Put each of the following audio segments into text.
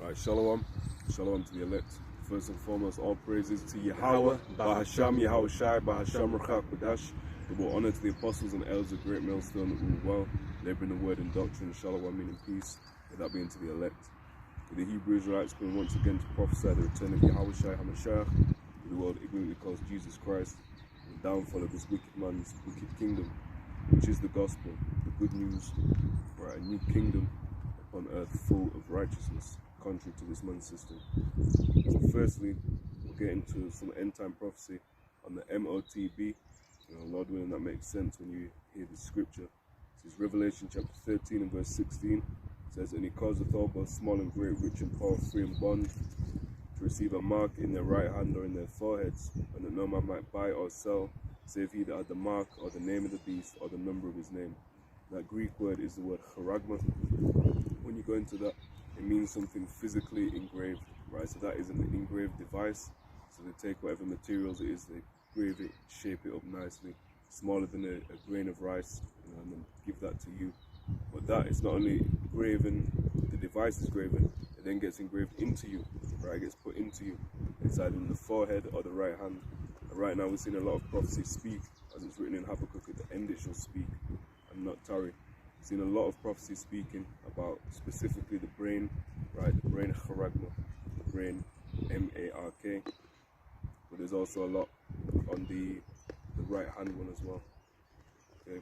Alright, shalom. Shalom to the elect. First and foremost, all praises to Yahweh, Bahasham, Yahweh Shai, Bahasham, Rachak, Badash. Double honor to the apostles and elders of Great Millstone that rule well, laboring the word and doctrine, shalom, meaning peace. May that being to the elect. With the Hebrew Israelites coming once again to prophesy the return of Yahweh Shai HaMashiach, who the world ignorantly calls Jesus Christ, and the downfall of this wicked man's wicked kingdom, which is the gospel, the good news, right, a new kingdom upon earth full of righteousness, contrary to this man's system. So firstly, we'll get into some end-time prophecy on the MOTB. Lord willing, that makes sense when you hear the scripture. This is Revelation chapter 13 and verse 16. It says, "And he causeth all both small and great, rich and poor, free and bond, to receive a mark in their right hand or in their foreheads, and that no man might buy or sell, save he that had the mark or the name of the beast or the number of his name." That Greek word is the word charagma. When you go into that, it means something physically engraved, right? So that is an engraved device. So they take whatever materials it is, they engrave it, shape it up nicely, smaller than a grain of rice, and then give that to you. But that is not only graven, the device is graven, it then gets engraved into you, right? It gets put into you. It's either in the forehead or the right hand. And right now we're seeing a lot of prophecy speak, as it's written in Habakkuk, at the end it shall speak and not tarry. Seen a lot of prophecy speaking about specifically the brain, right? The brain charagma, the brain M-A-R-K. But there's also a lot on the right hand one as well. Okay.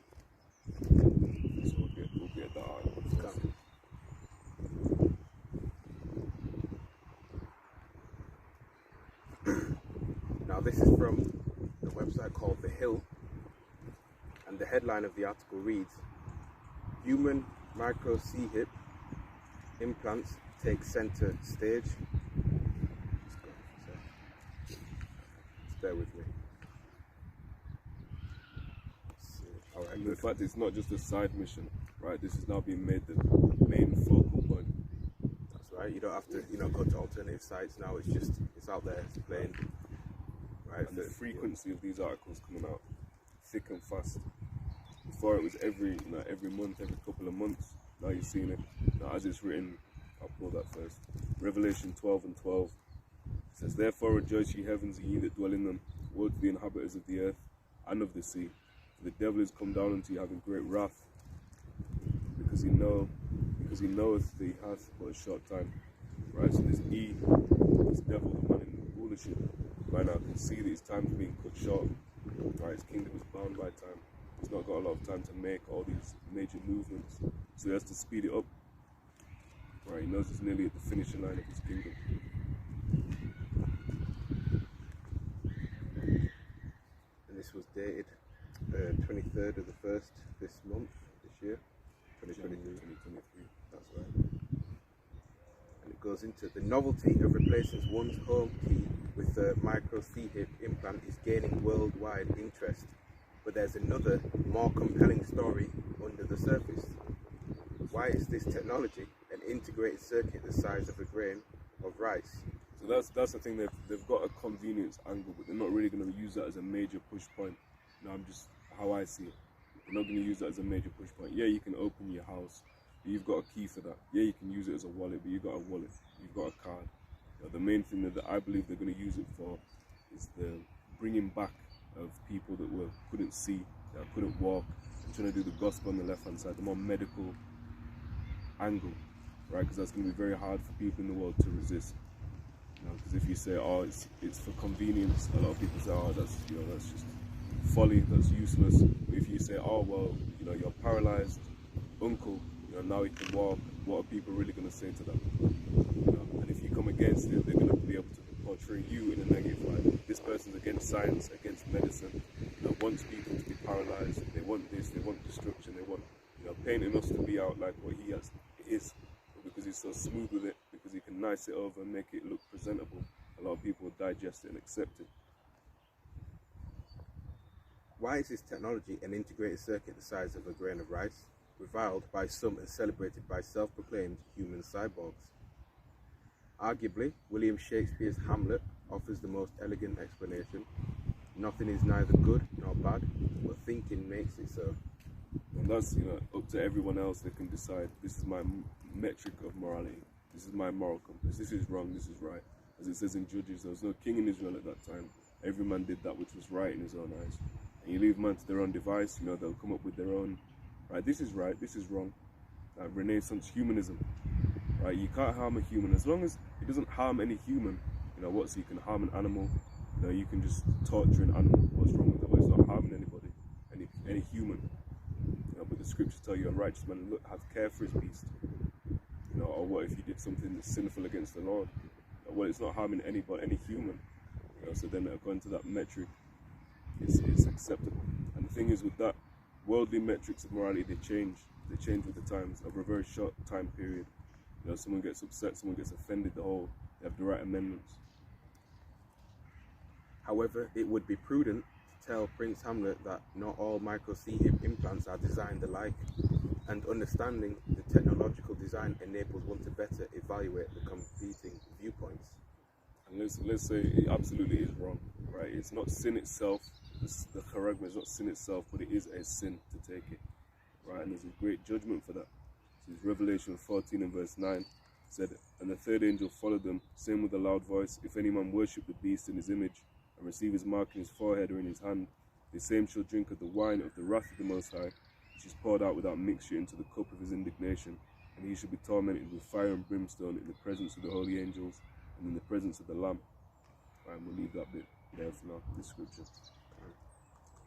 So we'll get that out first. Now this is from the website called The Hill, and the headline of the article reads, "Human micro C-hip implants take center stage." Just bear with me. Alright, in fact, it's not just a side mission, right? This is now being made the main focal point. That's right. You don't have to, go to alternative sites now. It's out there. It's plain. Right. And the frequency of these articles coming out thick and fast. Before it was every month, every couple of months. Now you're seeing it. Now as it's written, I'll pull that first. Revelation 12 and 12 says, "Therefore rejoice ye heavens and ye that dwell in them. Woe to the inhabitants of the earth and of the sea. For the devil is come down unto you having great wrath, because he knoweth that he hath but a short time." Right, so this devil, the man in rulership, right now can see that his time is being cut short. Right, his kingdom is bound by time. He's not got a lot of time to make all these major movements, so he has to speed it up. Right, he knows he's nearly at the finishing line of his kingdom. And this was dated 23rd of the 1st this month, this year, 2023. That's right. And it goes into the novelty of replacing one's home key with a micro C-hip implant is gaining worldwide interest. But there's another, more compelling story under the surface. Why is this technology an integrated circuit the size of a grain of rice? So that's the thing, they've got a convenience angle, but they're not really going to use that as a major push point. I'm just how I see it. They're not going to use that as a major push point. Yeah, you can open your house, but you've got a key for that. Yeah, you can use it as a wallet, but you've got a wallet, you've got a card. The main thing that I believe they're going to use it for is the bringing back of people that couldn't see, that couldn't walk, and trying to do the gospel on the left hand side, the more medical angle, right? Because that's going to be very hard for people in the world to resist. Because if you say, "Oh, it's for convenience," a lot of people say, "Oh, that's just folly, that's useless." But if you say, "Oh, well, your paralyzed uncle, now he can walk," what are people really going to say to that? And if you come against it, they're going to be able to portray you in a negative light. This person's against science, against medicine, wants people to be paralyzed. They want this, they want destruction, they want, painting us to be out like what he is. But because he's so smooth with it, because he can nice it over and make it look presentable, a lot of people will digest it and accept it. Why is this technology an integrated circuit the size of a grain of rice, reviled by some and celebrated by self-proclaimed human cyborgs? Arguably, William Shakespeare's Hamlet offers the most elegant explanation. Nothing is neither good nor bad, but thinking makes it so. And that's up to everyone else. They can decide, this is my metric of morality. This is my moral compass. This is wrong. This is right. As it says in Judges, there was no king in Israel at that time. Every man did that which was right in his own eyes. And you leave man to their own device, you know, they'll come up with their own, right, this is right, this is wrong. Renaissance humanism, right? You can't harm a human as long as it doesn't harm any human. You know what? So you can harm an animal. You know, you can just torture an animal. What's wrong with that? Well, it's not harming anybody, any human. You know, but the scriptures tell you a righteous man have care for his beast. You know, or what if you did something that's sinful against the Lord? Well, it's not harming anybody, any human. You know, so then according to that metric, it's acceptable. And the thing is with that, worldly metrics of morality, they change with the times over a very short time period. You know, someone gets upset, someone gets offended, they have the right amendments. However, it would be prudent to tell Prince Hamlet that not all micro C-hip implants are designed alike, and understanding the technological design enables one to better evaluate the competing viewpoints. And let's say it absolutely is wrong, right? It's not sin itself, the charagma is not sin itself, but it is a sin to take it, right? And there's a great judgment for that. So it's Revelation 14 and verse 9 said, and the third angel followed them, saying with a loud voice, if any man worship the beast in his image, and receive his mark in his forehead or in his hand, the same shall drink of the wine of the wrath of the Most High, which is poured out without mixture into the cup of his indignation, and he shall be tormented with fire and brimstone in the presence of the holy angels and in the presence of the Lamb. Right, and we'll leave that bit there for now, this scripture.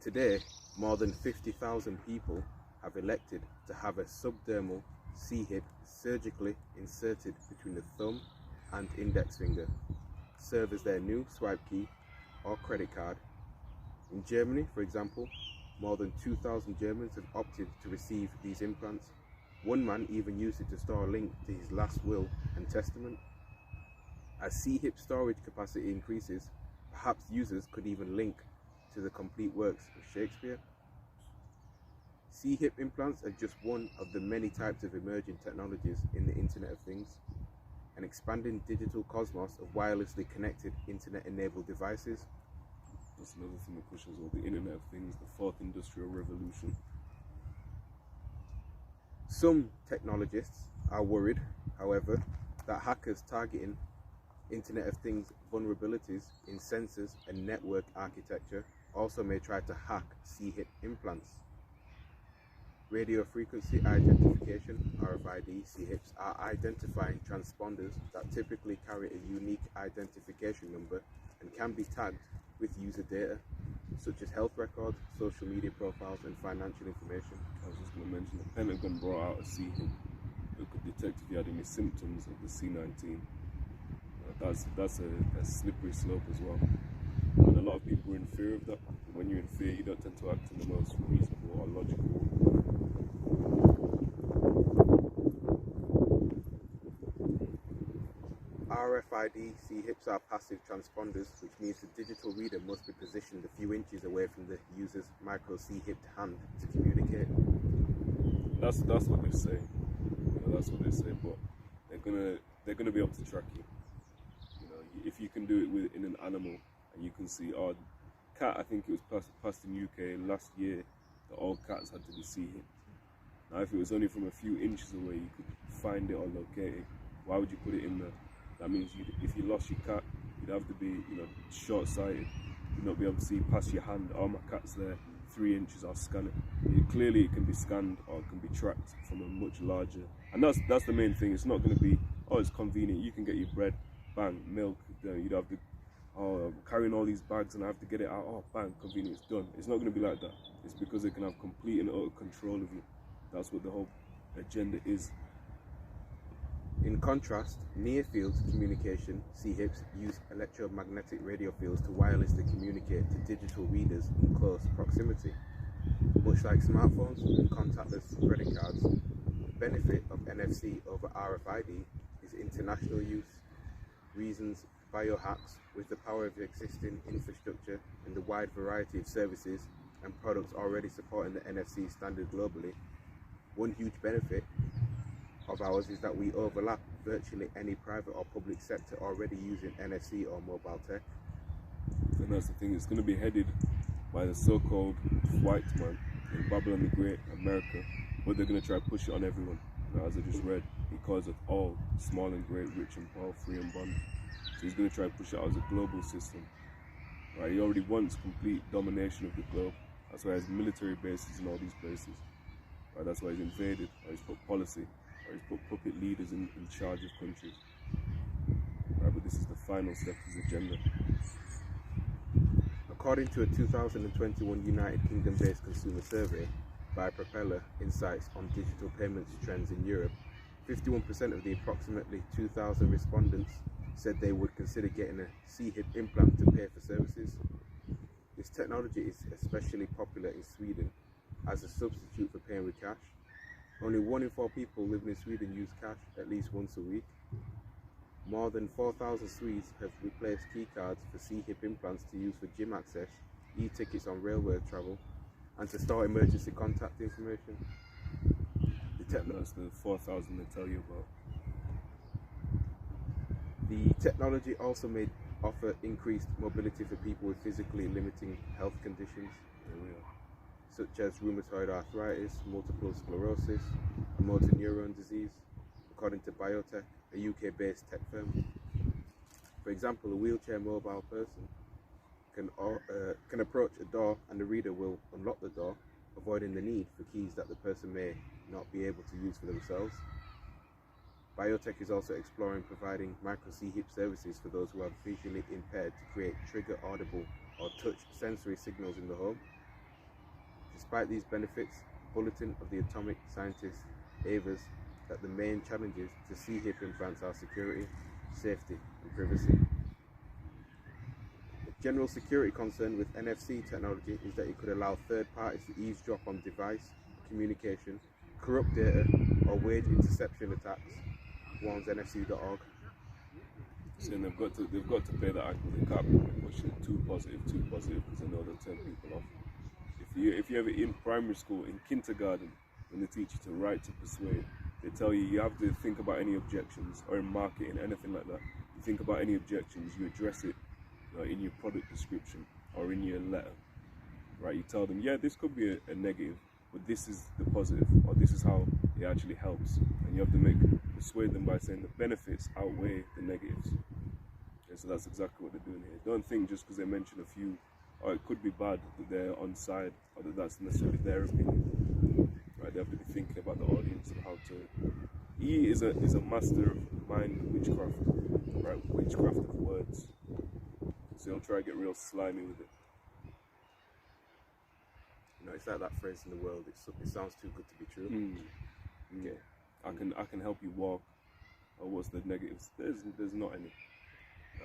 Today, more than 50,000 people have elected to have a subdermal C-hip surgically inserted between the thumb and index finger, serve as their new swipe key or credit card. In Germany, for example, more than 2,000 Germans have opted to receive these implants. One man even used it to store a link to his last will and testament. As C-hip storage capacity increases, perhaps users could even link to the complete works of Shakespeare. C-hip implants are just one of the many types of emerging technologies in the Internet of Things, an expanding digital cosmos of wirelessly connected Internet-enabled devices. That's another thing that pushes all the Internet of Things, the fourth industrial revolution. Some technologists are worried, however, that hackers targeting Internet of Things vulnerabilities in sensors and network architecture also may try to hack C-hip implants. Radio frequency identification, RFID, C-hips are identifying transponders that typically carry a unique identification number and can be tagged with user data, such as health records, social media profiles, and financial information. I was just going to mention the Pentagon brought out a C-hip that could detect if you had any symptoms of the C-19. That's a slippery slope as well. And a lot of people are in fear of that. When you're in fear, you don't tend to act in the most reasonable or logical way. RFID C-hips are passive transponders, which means the digital reader must be positioned a few inches away from the user's micro C-hipped hand to communicate. That's what they say. You know, that's what they say, but they're gonna be able to track you. You know, if you can do it in an animal, and you can see, cat, I think it was passed in UK last year that all cats had to be C-hipped. Now, if it was only from a few inches away, you could find it or locate it. Why would you put it in there? That means if you lost your cat, you'd have to be, you know, short-sighted. You'd not be able to see past your hand. Oh, my cat's there, 3 inches, I'll scan it. Clearly, it can be scanned or it can be tracked from a much larger. And that's the main thing. It's not going to be, it's convenient. You can get your bread, bang, milk. You'd have to, carrying all these bags and I have to get it out. Bang, convenient, it's done. It's not going to be like that. It's because they can have complete and utter control of you. That's what the whole agenda is. In contrast, near-field communication C-hips use electromagnetic radio fields to wirelessly communicate to digital readers in close proximity. Much like smartphones and contactless credit cards, the benefit of NFC over RFID is international use. Reasons biohacks, with the power of the existing infrastructure and the wide variety of services and products already supporting the NFC standard globally. One huge benefit of ours is that we overlap virtually any private or public sector already using NFC or mobile tech. And that's the thing, it's going to be headed by the so-called white man in Babylon the Great, America, but they're going to try to push it on everyone. You know, as I just read, he causeth all, small and great, rich and poor, free and bond. So he's going to try to push it out as a global system. Right? He already wants complete domination of the globe. That's why he has military bases in all these places. Right? That's why he's invaded, or he's put policy, or he's put puppet leaders in charge of countries. Right? But this is the final step of his agenda. According to a 2021 United Kingdom-based consumer survey by Propeller Insights on digital payments trends in Europe, 51% of the approximately 2,000 respondents said they would consider getting a C-hip implant to pay for services. This technology is especially popular in Sweden as a substitute for paying with cash. Only 1 in 4 people living in Sweden use cash at least once a week. More than 4,000 Swedes have replaced keycards for C-hip implants to use for gym access, e-tickets on railway travel, and to store emergency contact information. That's the 4,000 they tell you about. The technology also may offer increased mobility for people with physically limiting health conditions, such as rheumatoid arthritis, multiple sclerosis, and motor neuron disease, according to Biotech, a UK-based tech firm. For example, a wheelchair mobile person can approach a door and the reader will unlock the door, avoiding the need for keys that the person may not be able to use for themselves. Biotech is also exploring providing micro C-hip services for those who are visually impaired to create trigger audible or touch sensory signals in the home. Despite these benefits, Bulletin of the Atomic Scientist avers that the main challenges to C-hip implants are security, safety, and privacy. A general security concern with NFC technology is that it could allow third parties to eavesdrop on device communication, corrupt data, or wage interception attacks, warns NFC.org. So they've got to play that angle. They can't be pushing too positive, because they know they'll turn people off. If you ever in primary school, in kindergarten, when they teach you to write to persuade, they tell you have to think about any objections, or in marketing, anything like that. You think about any objections, you address it in your product description or in your letter. Right? You tell them, yeah, this could be a negative, but this is the positive, or this is how it actually helps. And you have to persuade them by saying the benefits outweigh the negatives. Okay, so that's exactly what they're doing here. Don't think just because they mention a few, or it could be bad that they're on side, or that that's necessarily their opinion. Right? They have to be thinking about the audience and how to. He is a master of mind witchcraft, right? Witchcraft of words. So he'll try to get real slimy with it. You know, it's like that phrase in the world. It sounds too good to be true. Okay, I can help you walk. Or what's the negatives? There's not any.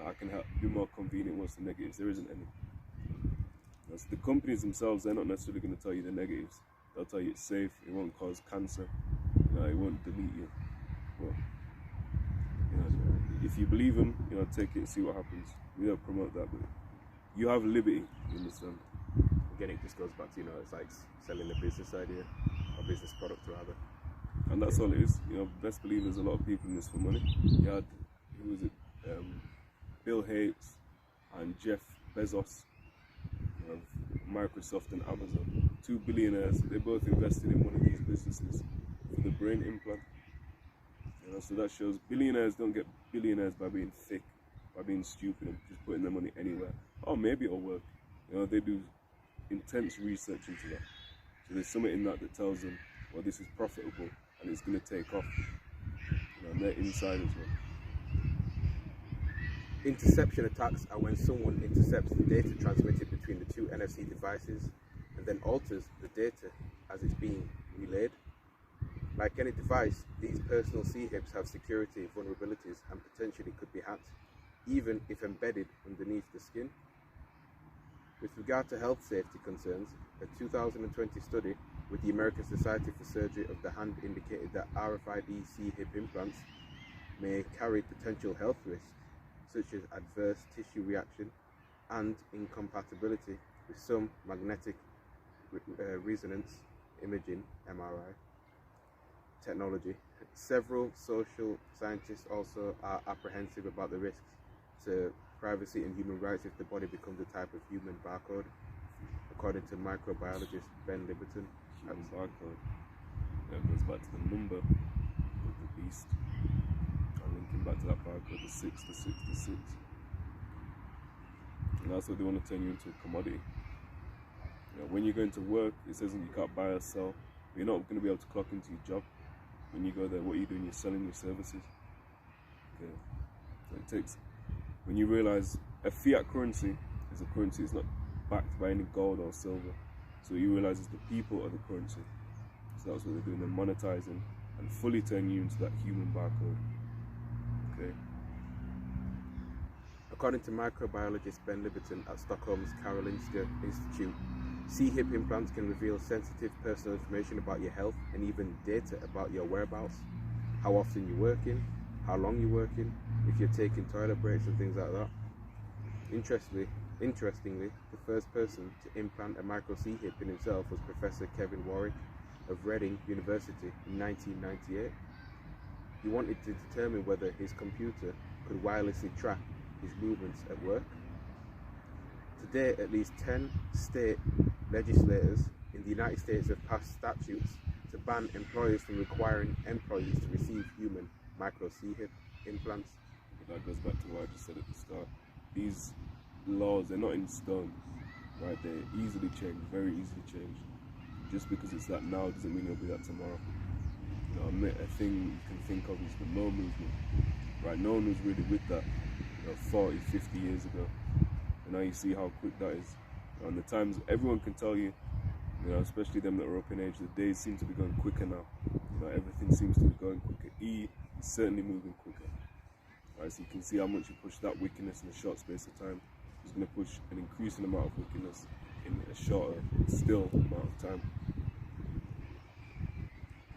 I can help be more convenient. What's the negatives? There isn't any. That's the companies themselves. They're not necessarily going to tell you the negatives. They'll tell you it's safe. It won't cause cancer. It won't delete you. Well, if you believe them, take it and see what happens. We don't promote that, but you have liberty. You understand? Again, it just goes back to it's like selling a business idea or business product rather. And that's all it is. Best believe there's a lot of people in this for money. You had, who was it? Bill Gates and Jeff Bezos of Microsoft and Amazon. 2 billionaires. They both invested in one of these businesses for the brain implant. So that shows billionaires don't get billionaires by being thick, by being stupid and just putting their money anywhere. Oh, maybe it'll work. They do intense research into that. So there's something in that tells them, well, this is profitable and it's going to take off. And they're inside as well. Interception attacks are when someone intercepts the data transmitted between the two NFC devices and then alters the data as it's being relayed. Like any device, these personal C-hips have security vulnerabilities and potentially could be hacked, even if embedded underneath the skin. With regard to health safety concerns, a 2020 study with the American Society for Surgery of the Hand indicated that RFID C-hip implants may carry potential health risks, such as adverse tissue reaction and incompatibility with some magnetic resonance imaging (MRI) technology. Several social scientists also are apprehensive about the risks to privacy and human rights if the body becomes a type of human barcode, according to microbiologist Ben Liberton. Barcode. That goes back to the number of the beast. I'm linking back to that barcode, the 6, the 6, the 6. And that's what they want to turn you into, a commodity. You know, when you're going to work, it says that you can't buy or sell, but you're not going to be able to clock into your job. When you go there, what are you doing? You're selling your services. Okay. So it takes, when you realize a fiat currency is a currency, it's not backed by any gold or silver. So you realize it's the people are the currency. So that's what they're doing, they're monetizing and fully turning you into that human barcode. Okay. According to microbiologist Ben Liberton at Stockholm's Karolinska Institute, C-hip implants can reveal sensitive personal information about your health and even data about your whereabouts, how often you're working, how long you're working, if you're taking toilet breaks and things like that. Interestingly, the first person to implant a micro C-hip in himself was Professor Kevin Warwick of Reading University in 1998. He wanted to determine whether his computer could wirelessly track his movements at work. Today, at least 10 state legislators in the United States have passed statutes to ban employers from requiring employees to receive human micro C-hip implants. But that goes back to what I just said at the start. These laws, they're not in stone, right? They're easily changed, very easily changed. Just because it's that now doesn't mean it'll be that tomorrow. You know, a thing you can think of is the Law movement, right? No one was really with that 40, 50 years ago. And now you see how quick that is. And the times, everyone can tell you, you know, especially them that are up in age, the days seem to be going quicker now. You know, everything seems to be going quicker. E is certainly moving quicker. Right, so you can see how much you push that wickedness in a short space of time. It's going to push an increasing amount of wickedness in a shorter, still amount of time.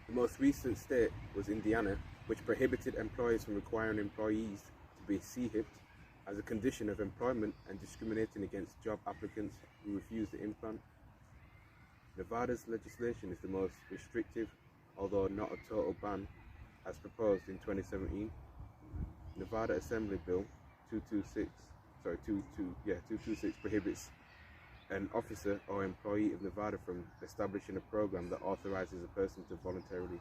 The most recent state was Indiana, which prohibited employers from requiring employees to be C-hipped as a condition of employment and discriminating against job applicants who refuse the implant. Nevada's legislation is the most restrictive, although not a total ban, as proposed in 2017. Nevada Assembly Bill 226 prohibits an officer or employee of Nevada from establishing a program that authorizes a person to voluntarily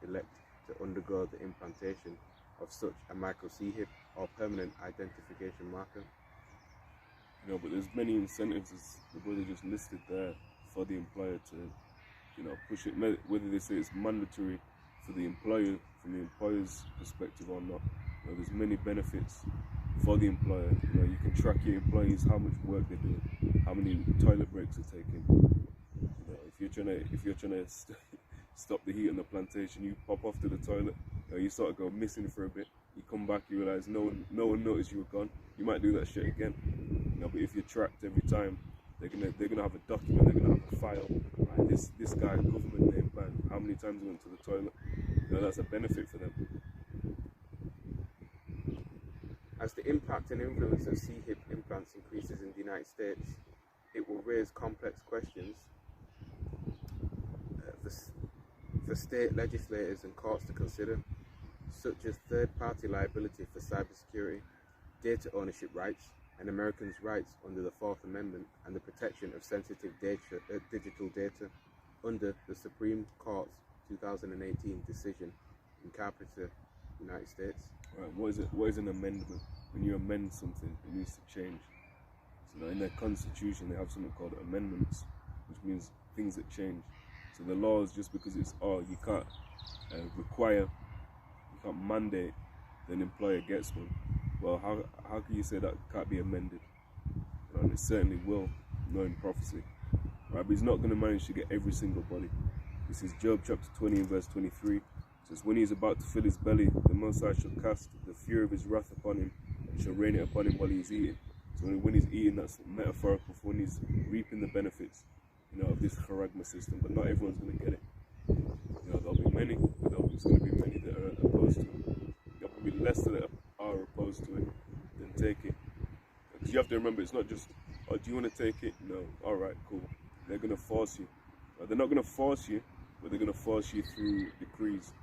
elect to undergo the implantation of such a micro C-hip or permanent identification marker. You know, but there's many incentives, as the brother just listed there, for the employer to, you know, push it, whether they say it's mandatory for the employer, from the employer's perspective or not. You know, there's many benefits for the employer. You know, you can track your employees, how much work they're doing, how many toilet breaks they're taking. You know, if you're trying to stop the heat on the plantation, you pop off to the toilet, you know, you sort of go missing for a bit. You come back, you realize no one noticed you were gone. You might do that shit again. You know, but if you're tracked every time, they're gonna have a document, they're gonna have a file. Right? This guy, government name ban, how many times he went to the toilet. You know, that's a benefit for them. As the impact and influence of C-hip implants increases in the United States, it will raise complex questions for state legislators and courts to consider, such as third-party liability for cybersecurity, data ownership rights, and Americans' rights under the Fourth Amendment and the protection of sensitive digital data under the Supreme Court's 2018 decision in Carpenter, United States. Right, what is an amendment? When you amend something, it needs to change. So in their constitution, they have something called amendments, which means things that change. So the laws, just because it's you can't require, you can't mandate that an employer gets one. Well, how can you say that can't be amended? And it certainly will, knowing prophecy. Right, but he's not going to manage to get every single body. This is Job chapter 20 and verse 23. It says, when he is about to fill his belly, the Most High shall cast the fury of his wrath upon him, and shall rain it upon him while he is eating. So when he's eating, that's metaphorical for when he's reaping the benefits, you know, of this charagma system. But not everyone's going to get it. You know, there'll be many, but there's going to be many that are opposed to it. There'll be less that are opposed to it than take it. Because you have to remember, it's not just, oh, do you want to take it? No. All right, cool. They're going to force you. They're not going to force you, but they're going to force you through decrees.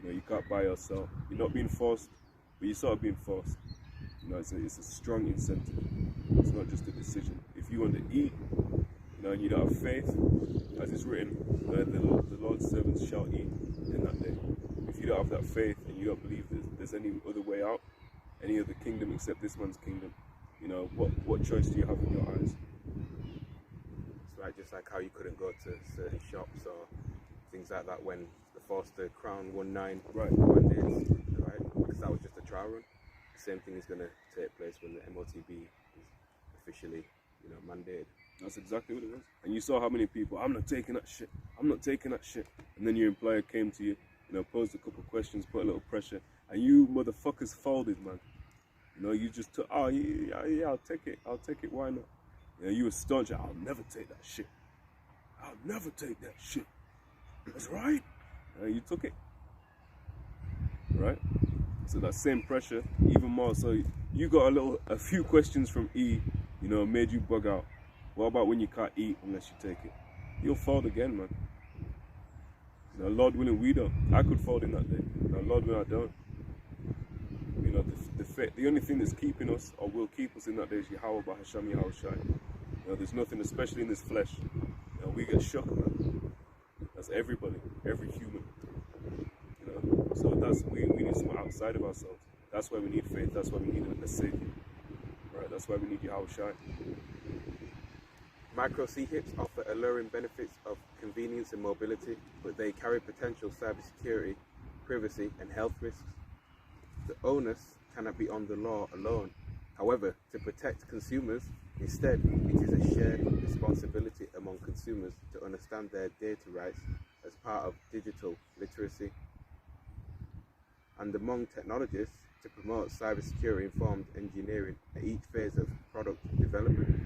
You know, you can't buy or sell. You're not being forced, but you're sort of being forced. You know, it's a strong incentive. It's not just a decision. If you want to eat, you know, and you don't have faith, as it's written, the Lord's servants shall eat in that day. If you don't have that faith and You don't believe there's any other way out, any other kingdom except this man's kingdom. You know, what choice do you have in your eyes? It's right, just like how you couldn't go to certain shops or things like that when the Forster Crown won 9 mandates, right? Because that was just a trial run. The same thing is going to take place when the MOTB is officially, you know, mandated. That's exactly what it was. And you saw how many people, I'm not taking that shit. I'm not taking that shit. And then your employer came to you, you know, posed a couple of questions, put a little pressure, and you motherfuckers folded, man. You know, you just took, oh, yeah, I'll take it, why not? You know, you were staunch, I'll never take that shit. I'll never take that shit. That's right. You took it. Right? So that same pressure, even more. So you got a few questions from E, you know, made you bug out. What about when you can't eat unless you take it? You'll fold again, man. You know, Lord willing, we don't. I could fold in that day. You know, Lord willing, I don't. You know, the only thing that's keeping us, or will keep us in that day, is Yahweh Bahasham Yahweh Shai. You know, there's nothing, especially in this flesh. You know, we get shook, man. That's everybody, every human. You know, so we need someone outside of ourselves. That's why we need faith. That's why we need a Savior. Right? That's why we need Yahweh Shai. Micro C-hips offer alluring benefits of convenience and mobility, but they carry potential cybersecurity, privacy, and health risks. The onus cannot be on the law alone. However, to protect consumers, instead, it is a shared responsibility among consumers to understand their data rights as part of digital literacy, and among technologists to promote cybersecurity-informed engineering at each phase of product development.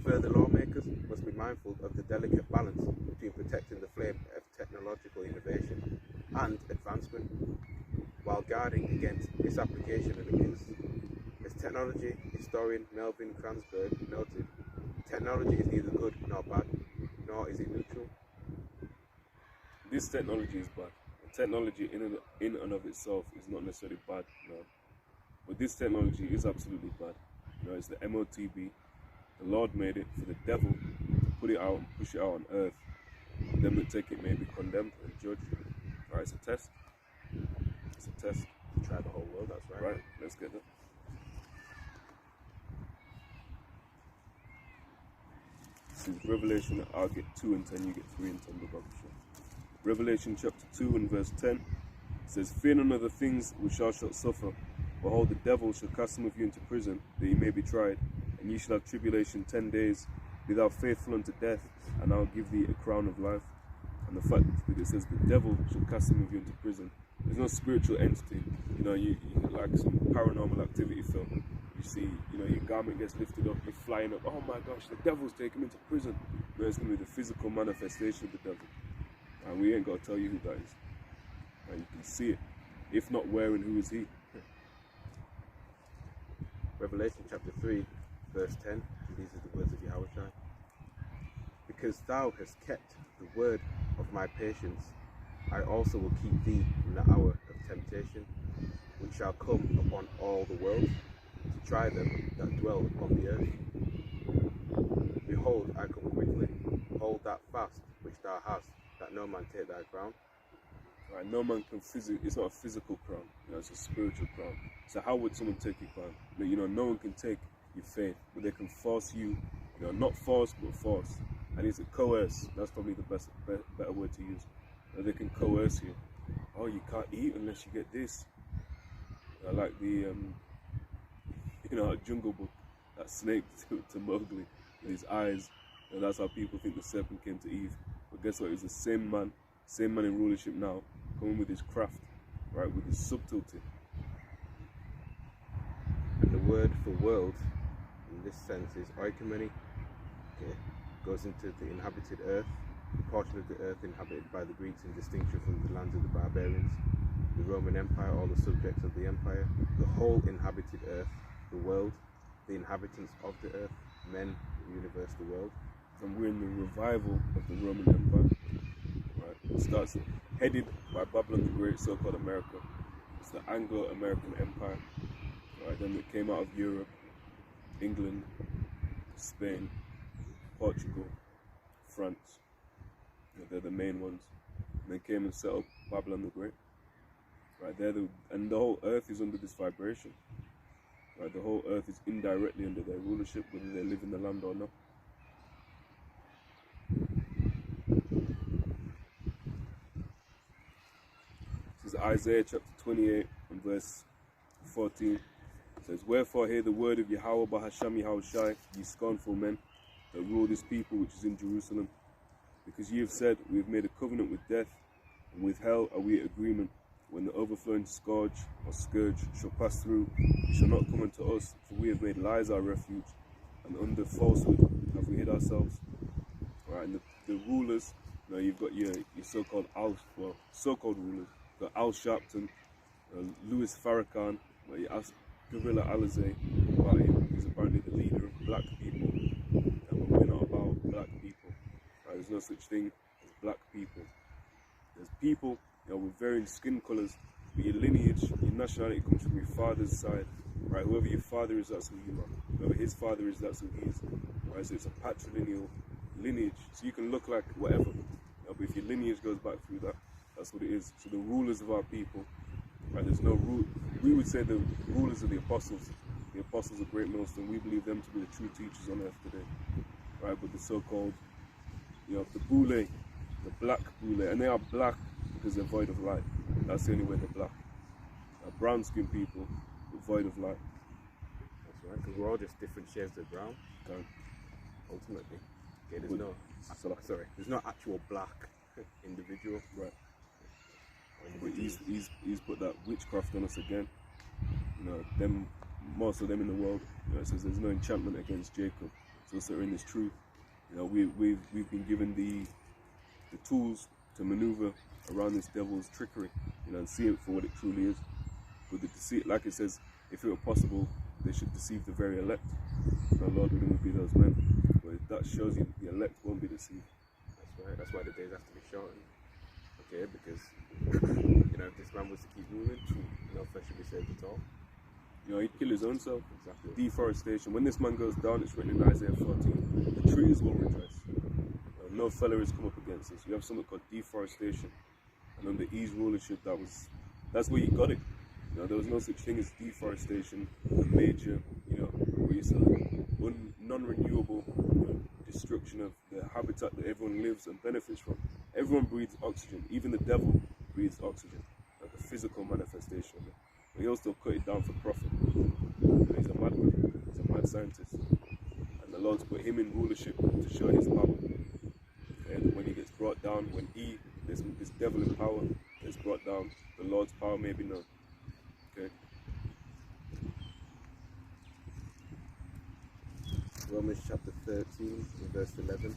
Further, lawmakers must be mindful of the delicate balance between protecting the flame of technological innovation and advancement, while guarding against misapplication and abuse. As technology historian Melvin Kranzberg noted, technology is neither good nor bad, nor is it neutral. This technology is bad. Technology in and of itself is not necessarily bad, no. But this technology is absolutely bad. You know, it's the MOTB. The Lord made it for the devil to put it out and push it out on earth. And them that take it may be condemned and judged. Alright, it's a test. It's a test. Try the whole world, that's right. Right, let's get that. This is Revelation. I'll get 2 and 10, you get 3 and 10, the Bible. Revelation chapter 2 and verse 10 says, Fear none of the things which thou shalt suffer. Behold, the devil shall cast some of you into prison, that ye may be tried, and ye shall have tribulation 10 days. Be thou faithful unto death, and I'll give thee a crown of life. And the fact that it says the devil shall cast some of you into prison, there's no spiritual entity. You know, you like some paranormal activity film. You see, you know, your garment gets lifted up, you're flying up. Oh my gosh, the devil's taken him into prison. No, it's going to be the physical manifestation of the devil. And we ain't got to tell you who that is. And you can see it. If not where and who is he? Revelation chapter 3, verse 10. These are the words of Yahweh Shai. Because thou hast kept the word of my patience, I also will keep thee in the hour of temptation, which shall come upon all the world, to try them that dwell upon the earth. Behold, I come quickly. Hold that fast which thou hast, that no man take thy crown. Right, no man can it's not a physical crown, you know, it's a spiritual crown. So how would someone take your crown? You know, no one can take your faith, but they can force you, you know, not force, but force. And it's a coerce. That's probably the better word to use. You know, they can coerce you. Oh, you can't eat unless you get this. You know, like the, you know, Jungle Book, that snake to Mowgli with his eyes. You know, that's how people think the serpent came to Eve. But guess what? It's the same man in rulership now, coming with his craft, right, with his subtlety. And the word for world, in this sense, is oikoumene. Okay, goes into the inhabited earth, the portion of the earth inhabited by the Greeks in distinction from the lands of the barbarians, the Roman Empire, all the subjects of the empire, the whole inhabited earth, the world, the inhabitants of the earth, men, the universe, the world. And we're in the revival of the Roman Empire. Right? It starts headed by Babylon the Great, so-called America. It's the Anglo-American Empire. Right? Then it came out of Europe, England, Spain, Portugal, France. You know, they're the main ones. And they came and set up Babylon the Great. right? And the whole earth is under this vibration, right? The whole earth is indirectly under their rulership, whether they live in the land or not. This is Isaiah chapter 28 and verse 14. It says, "Wherefore hear the word of Yahweh Bahasham Yahushai, ye scornful men, that rule this people which is in Jerusalem. Because ye have said, we have made a covenant with death, and with hell are we at agreement. When the overflowing scourge or scourge shall pass through, it shall not come unto us, for we have made lies our refuge, and under falsehood have we hid ourselves." Right, and the rulers, you've got your so-called so-called rulers. You've got Al Sharpton, Louis Farrakhan, you ask Gorilla Alizé about him. He's apparently the leader of black people. But we're not about black people. Right? There's no such thing as black people. There's people, with varying skin colours, but your lineage, your nationality comes from your father's side. Right? Whoever your father is, that's who you are. Whoever his father is, that's who he is. Right? So it's a patrilineal lineage. So you can look like whatever. But if your lineage goes back through that, that's what it is. So the rulers of our people, right? There's no rule. We would say the rulers are the apostles. The apostles of Great Millstone. We believe them to be the true teachers on earth today, right? But the so-called, the boule, the black boule, and they are black because they're void of light. That's the only way they're black. Brown-skinned people, but void of light. That's right. Because we're all just different shades of brown. Ultimately, okay. There's no actual black individual, right? But he's put that witchcraft on us again. Most of them in the world. It says there's no enchantment against Jacob. So also in this truth, we've been given the tools to maneuver around this devil's trickery, and see it for what it truly is. But the deceit, like it says, if it were possible, they should deceive the very elect. Lord willing would be those men. But that shows you the elect won't be deceived. That's right. That's why the days have to be shortened. Okay, because if this man was to keep ruling, no flesh should be saved at all. He'd kill his own self. Exactly. Deforestation. When this man goes down, it's written in Isaiah 14, the trees will rejoice. No fella has come up against us. We have something called deforestation. And under E's rulership, that's where you got it. There was no such thing as deforestation, a major, non-renewable destruction of the habitat that everyone lives and benefits from. Everyone breathes oxygen. Even the devil breathes oxygen, like a physical manifestation. But he also cut it down for profit. He's a madman. He's a mad scientist. And the Lord's put him in rulership to show his power. And when he gets brought down, when this devil in power gets brought down, the Lord's power may be known. Okay. Romans chapter 13, verse 11.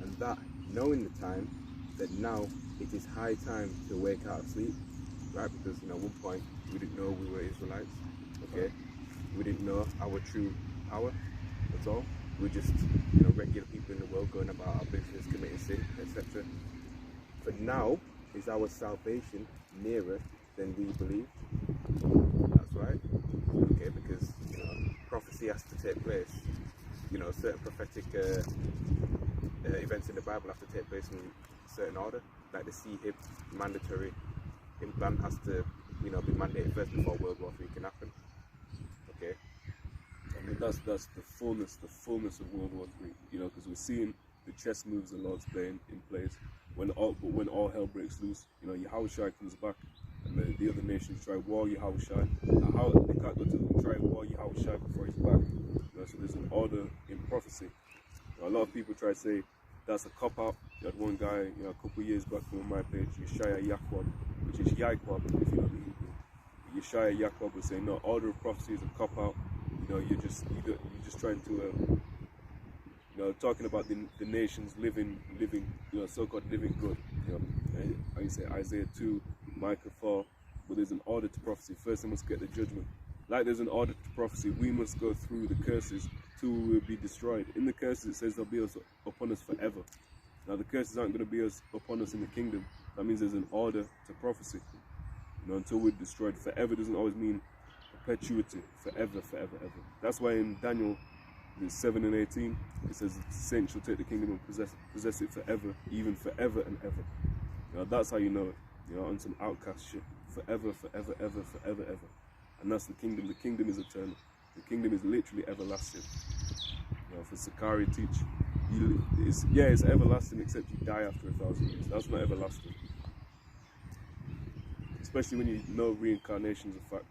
And that, knowing the time, that now it is high time to wake out of sleep. Right? Because at one point we didn't know we were Israelites. Okay. We didn't know our true power. That's all. We're just regular people in the world going about our business, committing sin, etc. But now is our salvation nearer than we believed. That's right. Okay, because prophecy has to take place. Certain prophetic events in the Bible have to take place in a certain order. Like the sea-hip mandatory implant has to, be mandated first before World War III can happen. Okay. I mean, that's the fullness of World War III. Because we're seeing the chess moves the Lord's playing in place. When all hell breaks loose, Yahushua comes back, and the other nations try war Yahushua. How they can't go to try war Yahushua before he's back. So there's an order in prophecy. A lot of people try to say that's a cop out. You had one guy, a couple of years back on my page, Yeshaya Yaquab, which is Yaquab, if you know the Hebrew. Yeshaya Yaquab was saying, no, order of prophecy is a cop out. You're just trying to, talking about the nations living, so-called living good. Like you say, Isaiah 2, Micah 4, but there's an order to prophecy. First, they must get the judgment. Like there's an order to prophecy, we must go through the curses till we will be destroyed. In the curses, it says they'll be upon us forever. Now, the curses aren't going to be upon us in the kingdom. That means there's an order to prophecy. Until we're destroyed. Forever doesn't always mean perpetuity. Forever, forever, ever. That's why in Daniel 7 and 18, it says, the saints shall take the kingdom and possess it forever, even forever and ever. That's how you know it. On some outcast shit. forever, forever, ever, forever, ever. And that's the kingdom. The kingdom is eternal. The kingdom is literally everlasting. You know, for Sakari teach, it's everlasting except you die after 1,000 years. That's not everlasting. Especially when you know reincarnation is a fact.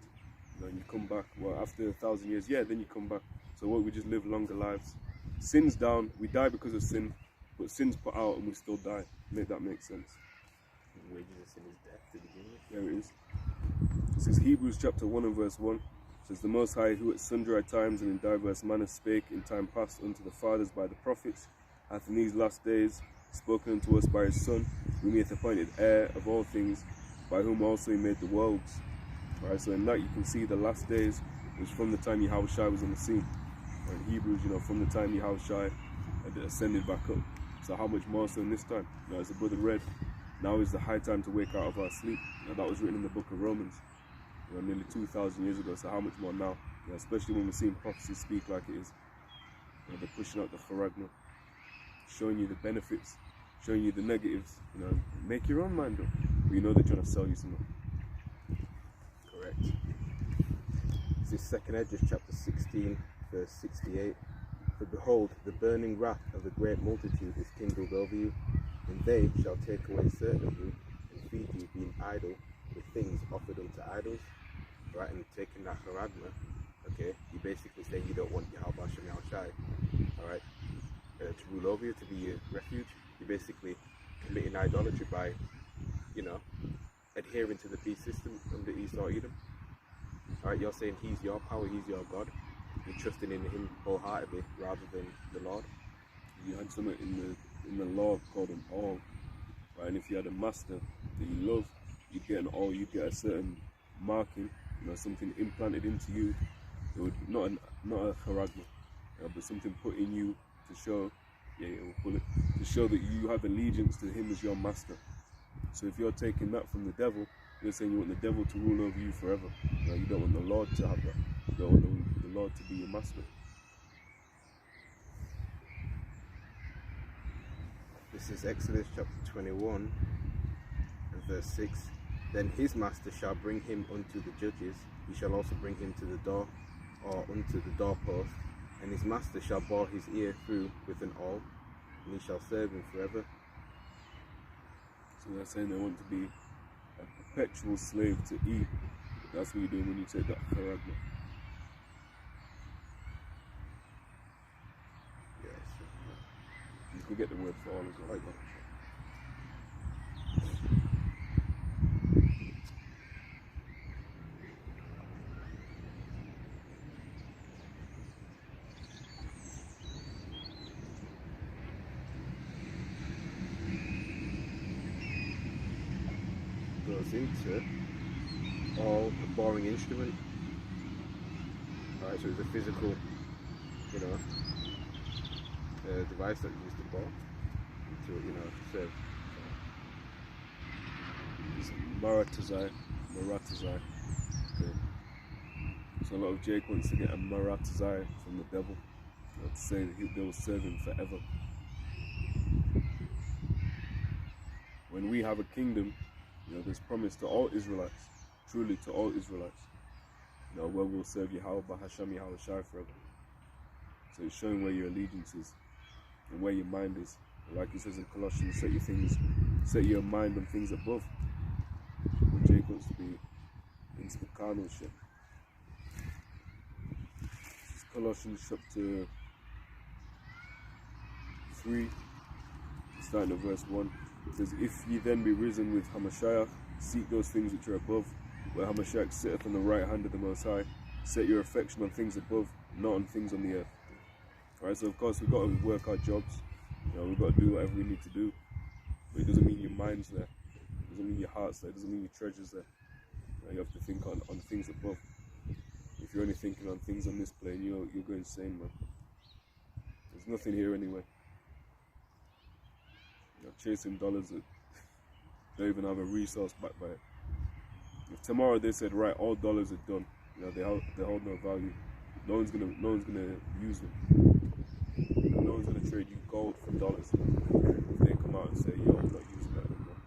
You know, you come back, well, after 1,000 years, yeah, then you come back. So what, we just live longer lives. Sin's down, we die because of sin, but sin's put out and we still die. Make that make sense. The wages of sin is death to begin with. There it is. This is Hebrews chapter 1 and verse 1. It says, the Most High, who at sundry times and in diverse manners spake in time past unto the fathers by the prophets, hath in these last days spoken unto us by his Son, whom he hath appointed heir of all things, by whom also he made the worlds. Alright, so in that you can see the last days was from the time Yahushua was on the scene. Or in Hebrews, you know, from the time Yahushua had ascended back up. So how much more so in this time? You know, as the brother read, now is the high time to wake out of our sleep. You know, that was written in the book of Romans, you know, nearly 2,000 years ago. So how much more now? You know, especially when we're seeing prophecy speak like it is. You know, they're pushing out the charagma, showing you the benefits, showing you the negatives. You know, make your own mind up. But you know they're trying to sell you something. Correct. This is 2nd Edges chapter 16, verse 68. For behold, the burning wrath of the great multitude is kindled over you, and they shall take away certain of you, and feed you, being idle with things offered unto idols. Right, and taking that charagma, okay, you basically say you don't want Yahweh Shem Yahushai, alright, to rule over you, to be your refuge. You're basically committing idolatry by, you know, adhering to the beast system under Esau Edom. Alright, you're saying he's your power, he's your God. You're trusting in him wholeheartedly rather than the Lord. You had something in the law called an all, right? And if you had a master that you love, you'd get an all, you'd get a certain marking, you know, something implanted into you. It would not a charagma, but something put in you to show, we'll pull it, to show that you have allegiance to him as your master. So if you're taking that from the devil, you're saying you want the devil to rule over you forever. No, you don't want the Lord to have that. You don't want the Lord to be your master. This is Exodus chapter 21 and verse 6. Then his master shall bring him unto the judges, he shall also bring him to the door, or unto the doorpost, and his master shall bore his ear through with an awl, and he shall serve him forever. So they're saying they want to be a perpetual slave to E. That's what you're doing when you take that charagma. Yes. You could get the word for all as well. Goes into all the boring instrument. Alright, so it's a physical, you know, device that you use to bore to, you know, serve. It's Maratazai. Okay. So a lot of Jake wants to get a Maratazai from the devil, you know, to say that they will serve him forever. When we have a kingdom, you know, there's promise to all Israelites, truly to all Israelites, you know, where we'll serve Yahweh, Bahasham, Yahushai forever. So it's showing where your allegiance is and where your mind is. And like it says in Colossians, set your mind on things above. But Jake wants to be into the carnal shit. This is Colossians chapter 3, starting at verse 1. It says, if ye then be risen with Hamashiach, seek those things which are above, where Hamashiach sitteth on the right hand of the Most High. Set your affection on things above, not on things on the earth. Alright, so of course we've got to work our jobs. You know, we've got to do whatever we need to do. But it doesn't mean your mind's there. It doesn't mean your heart's there. It doesn't mean your treasure's there. You have to think on things above. If you're only thinking on things on this plane, you'll go insane, man. There's nothing here anyway. You know, chasing dollars that don't even have a resource backed by it. If tomorrow they said, right, all dollars are done, you know, they hold no value. No one's gonna use them. You know, no one's gonna trade you gold for dollars. If they come out and say, yo, I'm not using that anymore.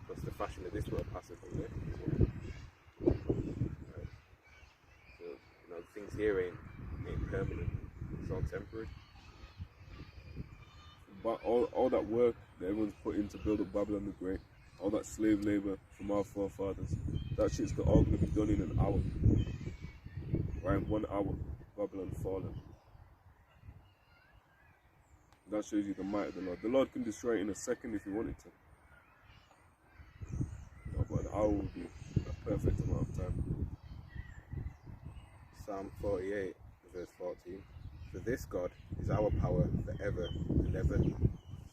Plus the fashion of this world passeth away. Right. So, things here ain't permanent. It's all temporary. But all that work that everyone's put in to build up Babylon the Great, all that slave labor from our forefathers, that shit's all going to be done in an hour. Right, in 1 hour, Babylon fallen. That shows you the might of the Lord. The Lord can destroy it in a second if he wanted to. No, but an hour would be a perfect amount of time. Psalm 48, verse 14. For this God is our power forever and ever.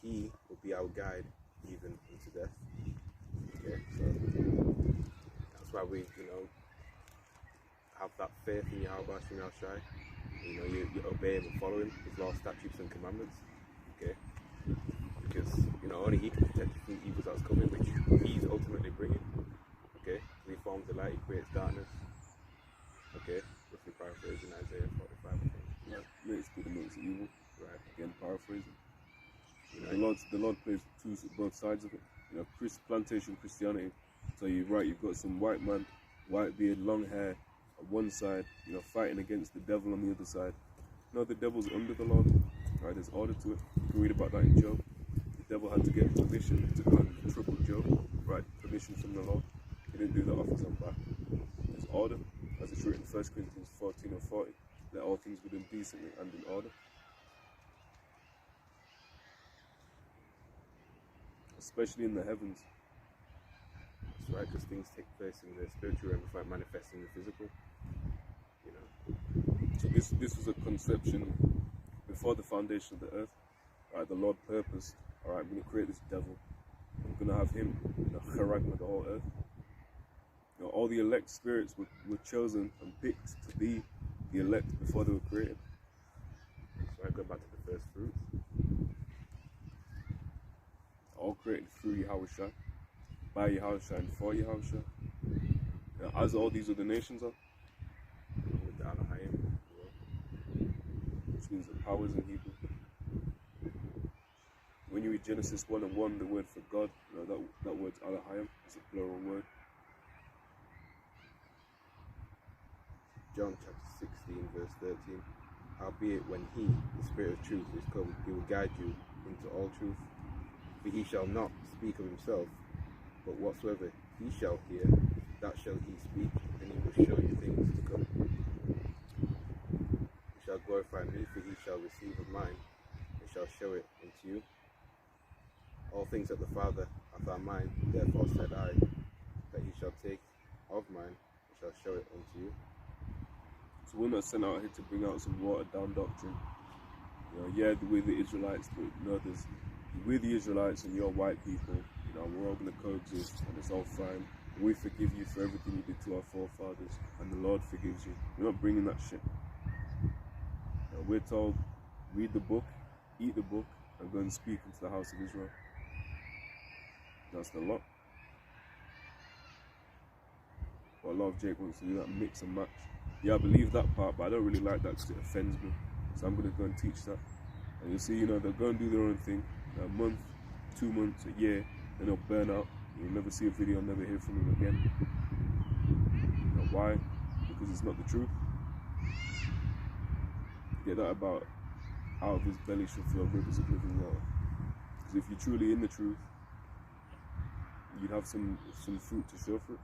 He will be our guide even unto death. Okay, so that's why we, have that faith in Yahweh Hashem El Shai. You obey him and follow him, his law, statutes and commandments. Okay? Because, only he can protect you from the evils that's coming, which he's ultimately bringing. Okay? So he forms the light, he creates darkness. Okay? Roughly paraphrasing Isaiah 45, I think. Yeah, makes good and makes evil. Right. Again, paraphrasing. The Lord plays both sides of it. Plantation Christianity. So you've got some white man, white beard, long hair on one side, fighting against the devil on the other side. No, the devil's under the Lord. Right, there's order to it. You can read about that in Job. The devil had to get permission to go and trouble Job. Right, permission from the Lord. He didn't do that off his own back. There's order, as it's written in 1 Corinthians 14 and 40. Let all things be done decently and in order. Especially in the heavens. That's right, because things take place in the spiritual realm before it manifests in the physical. So this was a conception before the foundation of the earth. Right, the Lord purposed, alright, I'm going to create this devil. I'm going to have him, charagma the whole earth. All the elect spirits were chosen and picked to be the elect before they were created. So I go back to the first fruits. All created through Yahushua, by Yahushua and for Yahushua. As all these other nations are. With the Alahayim. Which means the powers in Hebrew. When you read Genesis 1 and 1, the word for God, that word's Alahayim, it's a plural word. John chapter 16, verse 13. Howbeit when he, the Spirit of truth, is come, he will guide you into all truth. For he shall not speak of himself, but whatsoever he shall hear, that shall he speak, and he will show you things to come. He shall glorify me, for he shall receive of mine, and shall show it unto you. All things that the Father hath are mine, therefore said I, that he shall take of mine, and shall show it unto you. So we're not sent out here to bring out some watered down doctrine. We're the Israelites, but we're the Israelites and you're white people. We're all going to coexist and it's all fine. We forgive you for everything you did to our forefathers, and the Lord forgives you. We're not bringing that shit. We're told, read the book, eat the book, and go and speak into the house of Israel. That's the lot. But a lot of Jake wants to do that mix and match. Yeah, I believe that part, but I don't really like that because it offends me. So I'm going to go and teach that. And you'll see, they'll go and do their own thing. A month, 2 months, a year, then they'll burn out. You'll never see a video, never hear from them again. Why? Because it's not the truth. Get that about out of his belly shall flow rivers of living water. Because if you're truly in the truth, you'd have some fruit to show for it.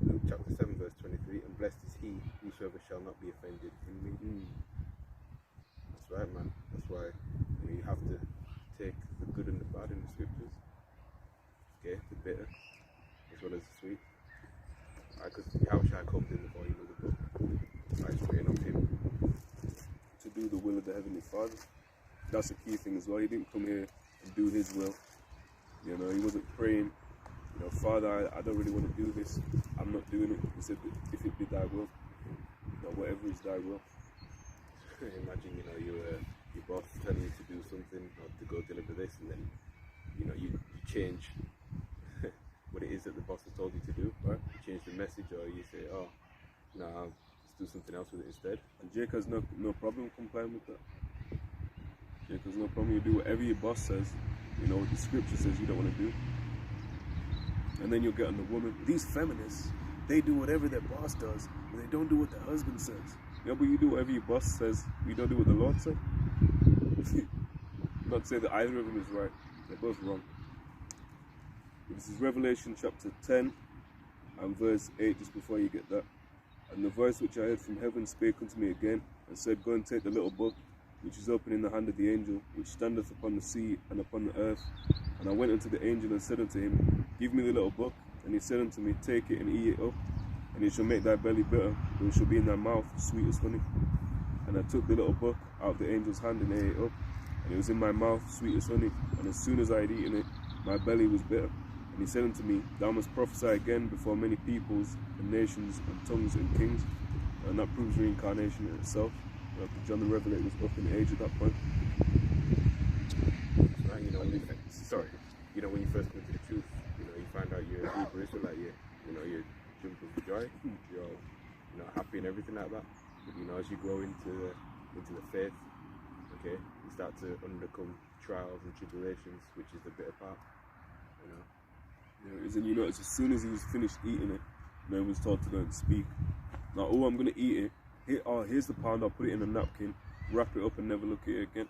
Luke chapter 7 verse 23, and blessed is he whosoever shall not be offended in me. That's right, man. That's why you have to take the good and the bad in the scriptures. Okay, the bitter as well as the sweet. Because Yahushua comes in before you know the book. It's written of him to do the will of the Heavenly Father. That's a key thing as well. He didn't come here and do his will. He wasn't praying, Father, I don't really want to do this. I'm not doing it. He said, if it be thy will, whatever is thy will. Imagine, your boss telling you to do something or to go deliver this, and then, you change what it is that the boss has told you to do, right? You change the message, or you say, oh, no, let's do something else with it instead. And Jake has no problem complying with that. Yeah, because no problem, you do whatever your boss says, you know, what the scripture says you don't want to do. And then you'll get on the woman. These feminists, they do whatever their boss does, but they don't do what their husband says. Yeah, but you do whatever your boss says, you don't do what the Lord said. Not to say that either of them is right, they're both wrong. This is Revelation chapter 10 and verse 8, just before you get that. And the voice which I heard from heaven spake unto me again, and said, Go and take the little book, which is open in the hand of the angel, which standeth upon the sea and upon the earth. And I went unto the angel and said unto him, Give me the little book. And he said unto me, Take it and eat it up, and it shall make thy belly bitter, but it shall be in thy mouth sweet as honey. And I took the little book out of the angel's hand and ate it up, and it was in my mouth sweet as honey. And as soon as I had eaten it, my belly was bitter. And he said unto me, Thou must prophesy again before many peoples and nations and tongues and kings. And that proves reincarnation in itself. John the Revelator was up in age at that point. Right, you know, when you first come to the truth, you know, you find out you're a Hebrew Israelite, you're jumping for joy, you're, you know, happy and everything like that. But, you know, as you grow into the faith, okay, you start to undercome trials and tribulations, which is the bitter part, you know. Yeah, and you notice as soon as he was finished eating it, no one was told to go and speak. Now, oh, I'm going to eat it. Here's the pound, I'll put it in a napkin, wrap it up and never look at it again.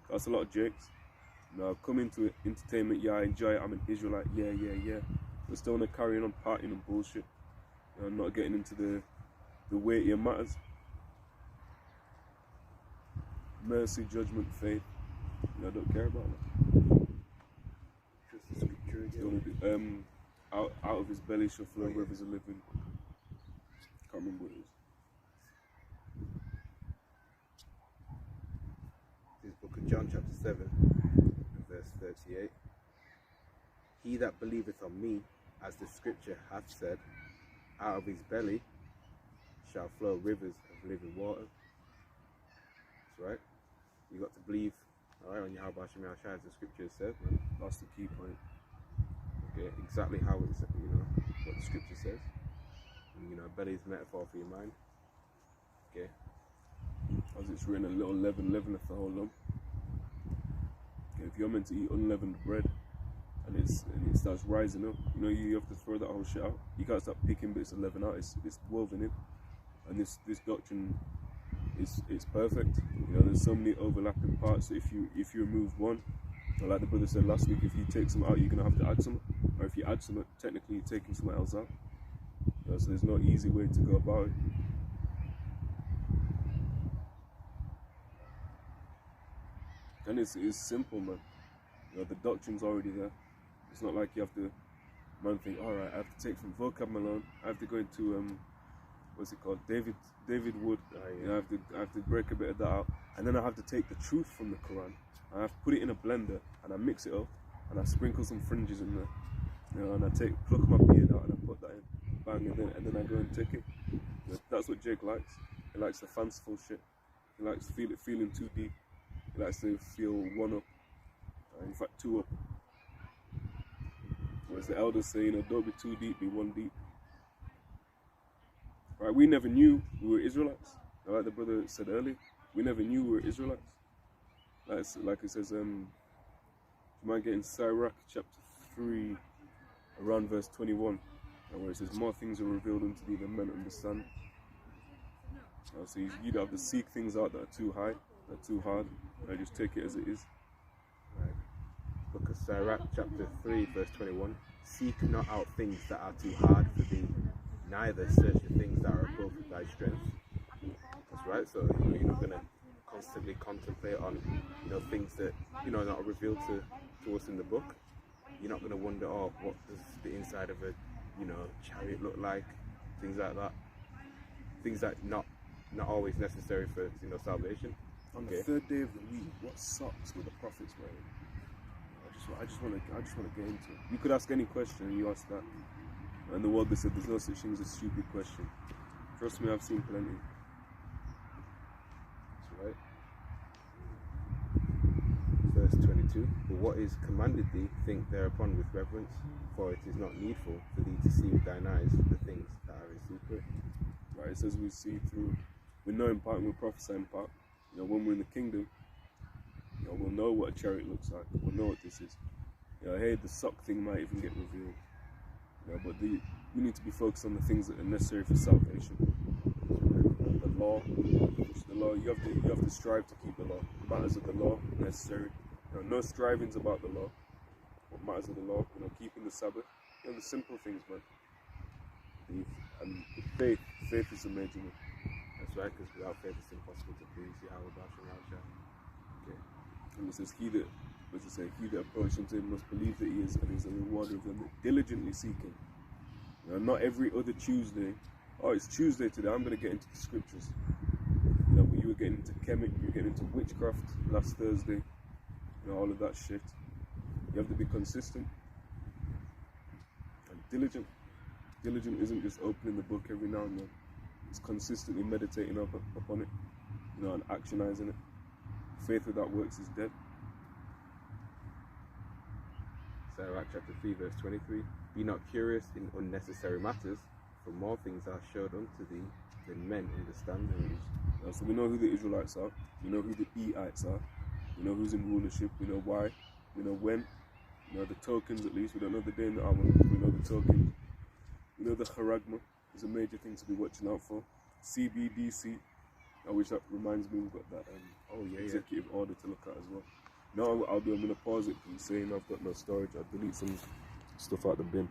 That's a lot of jakes. Now, come into it, entertainment, yeah, I enjoy it, I'm an Israelite, yeah. But still want to carry on partying and bullshit. You know, not getting into the weightier matters. Mercy, judgment, faith. You know, I don't care about that. Just the scripture again. Out of his belly shall flow rivers of living. Can't remember what it is. This book of John chapter 7, verse 38. He that believeth on me, as the scripture hath said, out of his belly shall flow rivers of living water. That's right. You got to believe, alright, on Yahweh Hashem Yahshai, as the scripture says, man. That's the key point. Okay, exactly how it's, you know, what the scripture says. And, you know, belly is a metaphor for your mind. Okay. As it's written, a little leaven leaveneth the whole lump. Okay, if you're meant to eat unleavened bread and it starts rising up, you know, you have to throw that whole shit out. You can't start picking bits of leaven out. It's woven in, and this doctrine is perfect. You know, there's so many overlapping parts. So if you remove one, or like the brother said last week, if you take some out, you're gonna have to add some, or if you add some, technically you're taking something else out. You know, so there's no easy way to go about it. And it's simple, man. You know, the doctrine's already there. It's not like you have to, man, think, all right, I have to take from vocab Malone. I have to go into what's it called, David Wood. You know, I have to break a bit of that out, and then I have to take the truth from the Quran. I have to put it in a blender, and I mix it up, and I sprinkle some fringes in there. You know, and I pluck my beard out, and I put that in, bang, and then I go and take it. You know, that's what Jake likes. He likes the fanciful shit. He likes feeling too deep. He likes to feel one up, in fact 2 up. Whereas the elders say, you know, don't be too deep, be 1 deep. Right? We never knew we were Israelites. Like the brother said earlier, we never knew we were Israelites. Like it says, you might get in Sirach chapter 3, around verse 21, where it says, more things are revealed unto thee than men understand. So you don't have to seek things out that are too high, that are too hard. Just take it as it is. Right. Book of Sirach chapter 3 verse 21. Seek not out things that are too hard for thee, neither search the things that are above thy strength. That's right. So you know, you're not going to constantly contemplate on, you know, things that, you know, are not revealed to us in the book. You're not going to wonder, oh, what does the inside of a, you know, chariot look like? Things like that. Things that not always necessary for, you know, salvation. On the 3rd day of the week, what socks were the prophets wearing? I just want to get into it. You could ask any question and you ask that. And the world, they said there's no such thing as a stupid question. Trust me, I've seen plenty. That's right. Verse 22. But what is commanded thee, think thereupon with reverence, for it is not needful for thee to see with thine eyes the things that are in secret. Right, it says we see through, we know in part and we prophesy in part. You know, when we're in the kingdom, You know, we'll know what a chariot looks like. We'll know what this is. You know, hey, the sock thing might even get revealed. You know, but we need to be focused on the things that are necessary for salvation. The law, you have to strive to keep the law. The matters of the law necessary. You know, no strivings about the law. What matters of the law, you know, keeping the Sabbath. You know, the simple things, man. And the faith is a major one. That's right, because without faith it's impossible to please Yahweh. Okay. And it says, he that approaches him must believe that he is, and is a rewarder of them that diligently seek him. You know, not every other Tuesday, oh, it's Tuesday today, I'm going to get into the scriptures. You know, but you were getting into chemic, you were getting into witchcraft last Thursday, you know, all of that shit. You have to be consistent and diligent. Diligent isn't just opening the book every now and then. It's consistently meditating upon it, you know, and actionizing it. Faith without works is dead. Sirach chapter 3 verse 23. Be not curious in unnecessary matters, for more things are showed unto thee than men understand the rules. So we know who the Israelites are. We know who the Eites are. We know who's in rulership. We know why. We know when. We know the tokens at least. We don't know the day and the hour. We know the tokens. We know the charagma is a major thing to be watching out for. CBDC, which that reminds me we've got that executive order to look at as well. No, I'm going to pause it from saying I've got no storage. I'll delete some stuff out the bin.